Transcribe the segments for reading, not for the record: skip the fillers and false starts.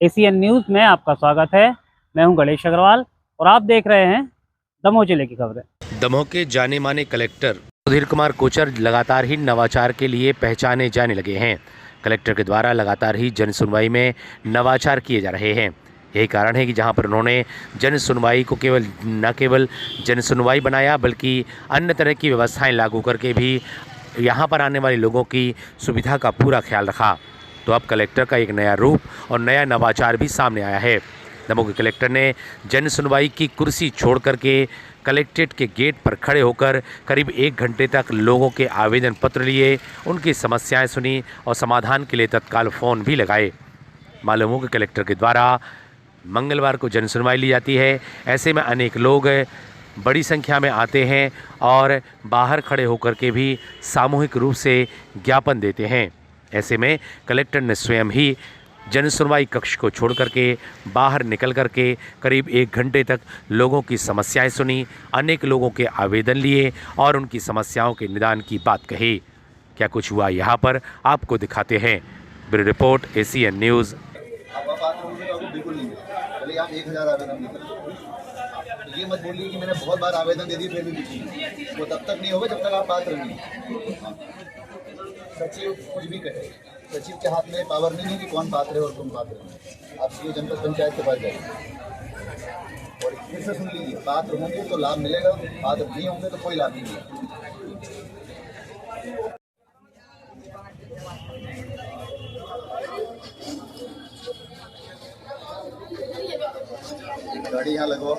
ACN news में आपका स्वागत है। मैं हूं गणेश अग्रवाल और आप देख रहे हैं दमोह जिले की खबरें। दमोह के जाने माने कलेक्टर सुधीर कुमार कोचर लगातार ही नवाचार के लिए पहचाने जाने लगे हैं। कलेक्टर के द्वारा लगातार ही जन सुनवाई में नवाचार किए जा रहे हैं। यही कारण है कि जहां पर उन्होंने जन सुनवाई को न केवल जन सुनवाई बनाया, बल्कि अन्य तरह की व्यवस्थाएं लागू करके भी यहां पर आने वाले लोगों की सुविधा का पूरा ख्याल रखा। तो अब कलेक्टर का एक नया रूप और नया नवाचार भी सामने आया है। दमोह के कलेक्टर ने जन सुनवाई की कुर्सी छोड़ करके कलेक्ट्रेट के गेट पर खड़े होकर करीब 1 घंटे तक लोगों के आवेदन पत्र लिए, उनकी समस्याएं सुनी और समाधान के लिए तत्काल फ़ोन भी लगाए। मालूम हो कि कलेक्टर के द्वारा मंगलवार को जन सुनवाई ली जाती है। ऐसे में अनेक लोग बड़ी संख्या में आते हैं और बाहर खड़े होकर के भी सामूहिक रूप से ज्ञापन देते हैं। ऐसे में कलेक्टर ने स्वयं ही जन सुनवाई कक्ष को छोड़ करके बाहर निकल करके करीब 1 घंटे तक लोगों की समस्याएं सुनी, अनेक लोगों के आवेदन लिए और उनकी समस्याओं के निदान की बात कही। क्या कुछ हुआ यहाँ पर आपको दिखाते हैं। Bureau report, ACN news. आप 1000 आवेदन ये मत बोलिए कि मैंने बहुत बार आवेदन दे दिए फिर भी वो तब तक नहीं होगा जब तक आप पात्र नहीं। सचिव कुछ भी कहे, सचिव के हाथ में पावर नहीं है कि कौन पात्र है और कौन पात्र नहीं। आप सीधे जनपद पंचायत के पास जाइए और फिर से सुन लीजिए, पात्र होंगे तो लाभ मिलेगा, पात्र नहीं होंगे तो कोई लाभ नहीं मिलेगा। गाड़ी यहाँ लगवाओ।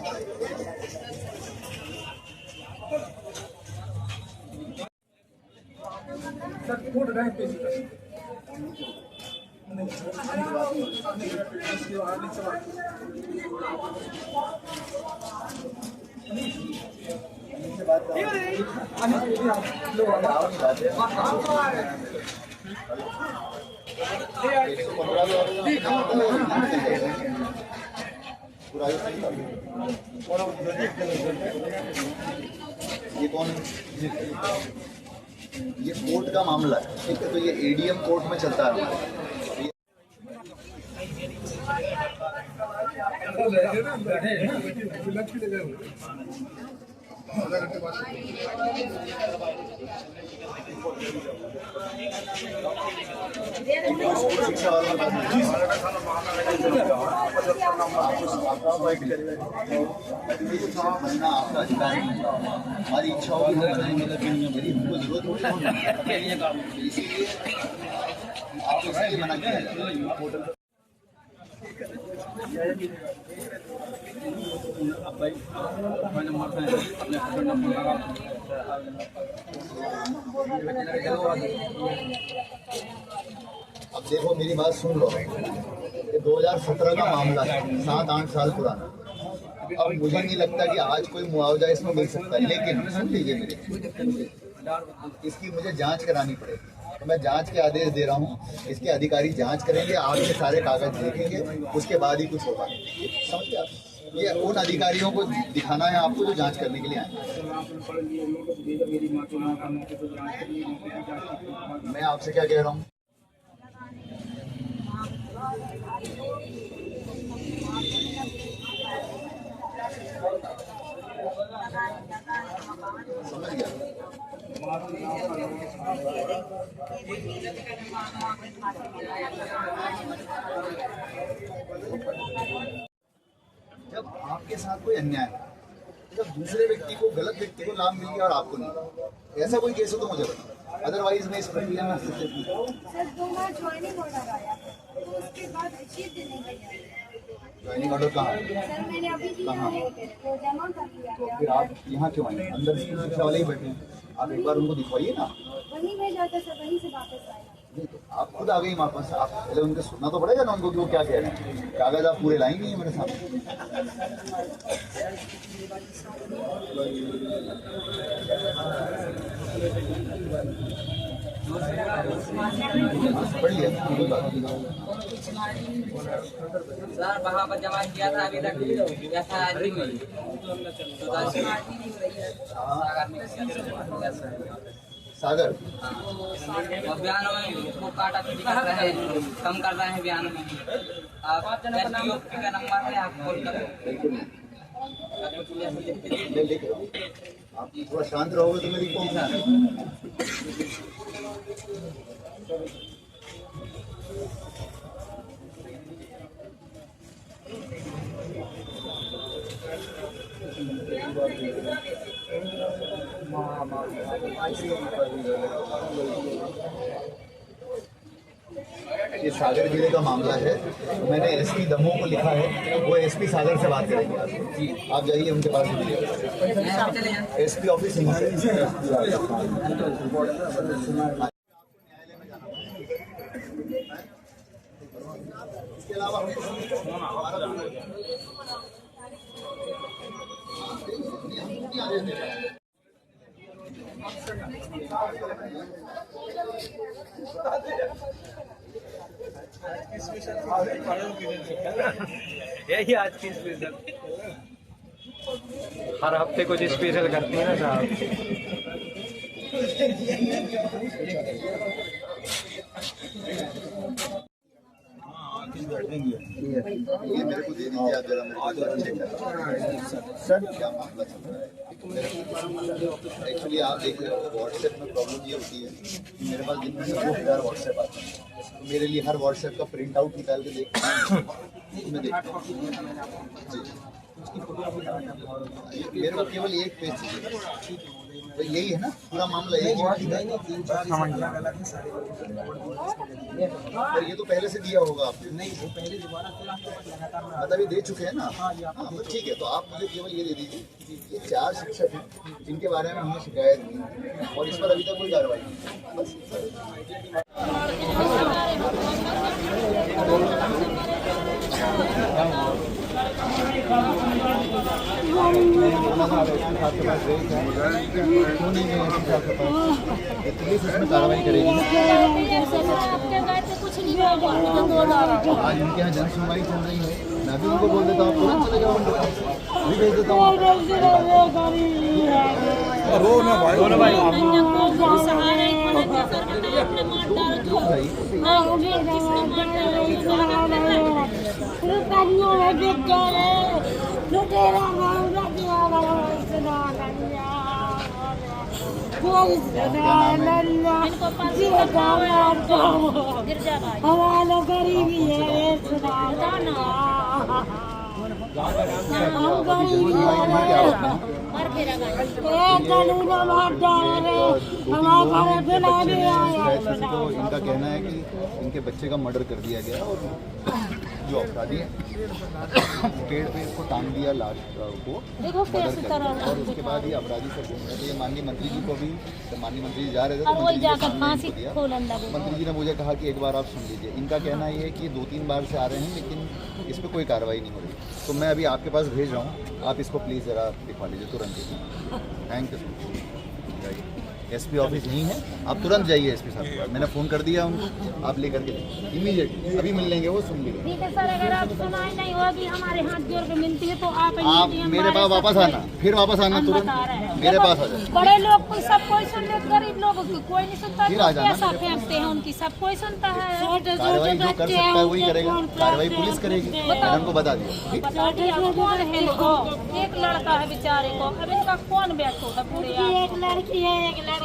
ये कौन, ये कोर्ट का मामला है, ठीक है, तो ये एडीएम कोर्ट में चलता है। शिक्षा वालों हमारी इच्छाओं की बनाएंगे, लेकिन मेरी हमको जरूरत होगी, इसीलिए आपको इसलिए मना किया जाए। अब देखो मेरी बात सुन लो, ये 2017 का मामला है, 7-8 साल पुराना। अब मुझे नहीं लगता कि आज कोई मुआवजा इसमें मिल सकता है, लेकिन सुन लीजिए मेरे, इसकी मुझे जांच करानी पड़ेगी। तो मैं जांच के आदेश दे रहा हूँ, इसके अधिकारी जांच करेंगे, आपके सारे कागज देखेंगे, उसके बाद ही कुछ होगा। समझ गए आप? ये उन अधिकारियों को दिखाना है आपको जो जांच करने के लिए आए। मैं आपसे क्या कह रहा हूँ, समझ गया? जब आपके साथ कोई अन्याय है, जब दूसरे व्यक्ति को, गलत व्यक्ति को लाभ मिल गया और आपको नहीं, ऐसा कोई केस हो तो मुझे बताओ, अदरवाइज मैं इस प्रक्रिया में ज्वाइनिंग ऑर्डर कहाँ है? कहाँ? तो फिर आप यहाँ क्यों आए? अंदर शिक्षा वाले ही बैठे हैं, आप एक बार उनको दिखवाइए ना। वहीं भेजा था सर, वहीं से वापस आए। नहीं तो आप खुद आ गई वापस, आप पहले उनके सुनना तो पड़ेगा ना उनको कि वो क्या कह रहे हैं। कागज आप पूरे लाएंगे मेरे सामने। पढ़ लिया कोई बात नहीं। सर वहाँ पर जमा किया था अभी तक ऐसा नहीं हुई तो सागर और बयान में वो काटा पीटी कर रहे हैं, कम कर रहे हैं बयान में। आप SDO का नंबर है, आप कॉल करो। मैं लिख रहा हूँ, आप थोड़ा शांत रहोगे तो मेरी कौन सा ये सागर जिले का मामला है। मैंने SP दमोह को लिखा है, वो SP सागर से बात करेंगे आप जाइए उनके पास मिलिए। SP ऑफिस यहीं से। इसके अलावा यही आज की स्पेशल, हर हफ्ते कुछ स्पेशल करती है ना साहब। ये मेरे को दे दीजिए आप जरा, सर क्या मामला चल रहा है। एक्चुअली आप देख रहे हो व्हाट्सएप में प्रॉब्लम ये होती है कि मेरे पास दिन में 2,000 व्हाट्सएप आते हैं, तो मेरे लिए हर व्हाट्सएप का प्रिंट आउट निकाल के देखता हूँ, मैं देखता हूँ मेरे को केवल एक पेज चाहिए, तो यही है ना पूरा मामला, यही पर ये तो पहले से दिया होगा आपने। नहीं, वो पहले दोबारा मतलब ये दे चुके हैं ना। हाँ, तो ठीक है, तो आप मुझे केवल ये दे दीजिए, ये 4 शिक्षक हैं जिनके बारे में हमें शिकायत की और इस पर अभी तक कोई कार्रवाई नहीं। पुलिस इसमें कार्रवाई करेगी। आज उनके यहाँ जन सुनवाई चल रही है, मैं भी उनको बोल देता हूँ तुरंत चले जाओ, भी भेज देता हूँ। हमारा गरीबी है, तो इनका कहना है कि इनके बच्चे का मर्डर कर दिया गया और जो अपराधी है पेड़ पे इसको टांग दिया लाश को मर्डर कर दिया, और उसके बाद ये अपराधी से घूम रहे थे। ये माननीय मंत्री जी को भी, माननीय मंत्री जी जा रहे थे तो मंत्री जी ने मुझे कहा कि एक बार आप सुन लीजिए। इनका कहना ये है कि 2-3 बार से आ रहे हैं लेकिन इस पर कोई कार्रवाई नहीं हो रही, तो मैं अभी आपके पास भेज रहा हूँ, आप इसको प्लीज़ ज़रा दिखवा लीजिए तुरंत। Thank you so much. जाइए, SP ऑफिस यहीं है, आप तुरंत जाइए SP साहब के पास, मैंने फ़ोन कर दिया उनको, आप लेकर के इमीडिएट अभी मिल लेंगे, वो सुन लीजिए। ठीक है सर, अगर आप सुनाई नहीं होगी हमारे हाथ जोड़ के मिलती है तो आप मेरे पास वापस आना, फिर वापस आना तुरंत मेरे पास आ जाए। बड़े लोग को सब कोई सुन ले, गरीब लोगों की कोई नहीं सुनता, फिर आ जाना। कैसा फेंकते हैं उनकी सब कोई सुनता है। कार्रवाई जो कर सकता है वही करेगा, कार्रवाई पुलिस करेगी, मैंने उनको बता दिया। कौन है इनको? एक लड़का है बेचारे को, अब इनका कौन बैठ होगा पूरे? एक लड़की है, एक लड़का अब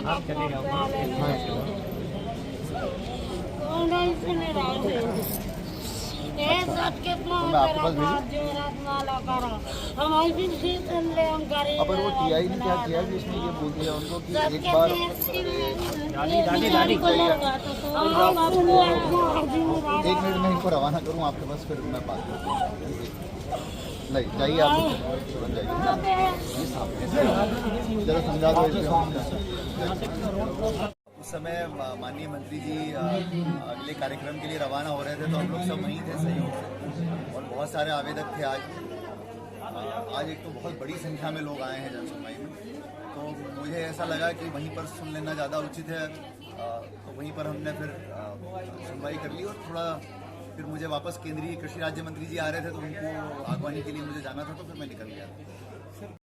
वो TI ने क्या किया कि इसने ये बोल दिया उनको कि एक बार एक मिनट में इनको रवाना करूँ आपके पास, फिर मैं बात करूँ। नहीं जाइए, आप तुरंत जाइए, जरा समझा दो इसको। उस समय माननीय मंत्री जी अगले कार्यक्रम के लिए रवाना हो रहे थे, तो हम लोग सब वहीं थे सहयोग से, और बहुत सारे आवेदक थे। आज एक तो बहुत बड़ी संख्या में लोग आए हैं जन सुनवाई में, तो मुझे ऐसा लगा कि वहीं पर सुन लेना ज़्यादा उचित है, तो वहीं पर हमने फिर सुनवाई कर ली। और थोड़ा फिर मुझे वापस केंद्रीय कृषि राज्य मंत्री जी आ रहे थे, तो उनको आगवानी के लिए मुझे जाना था, तो फिर मैं निकल गया।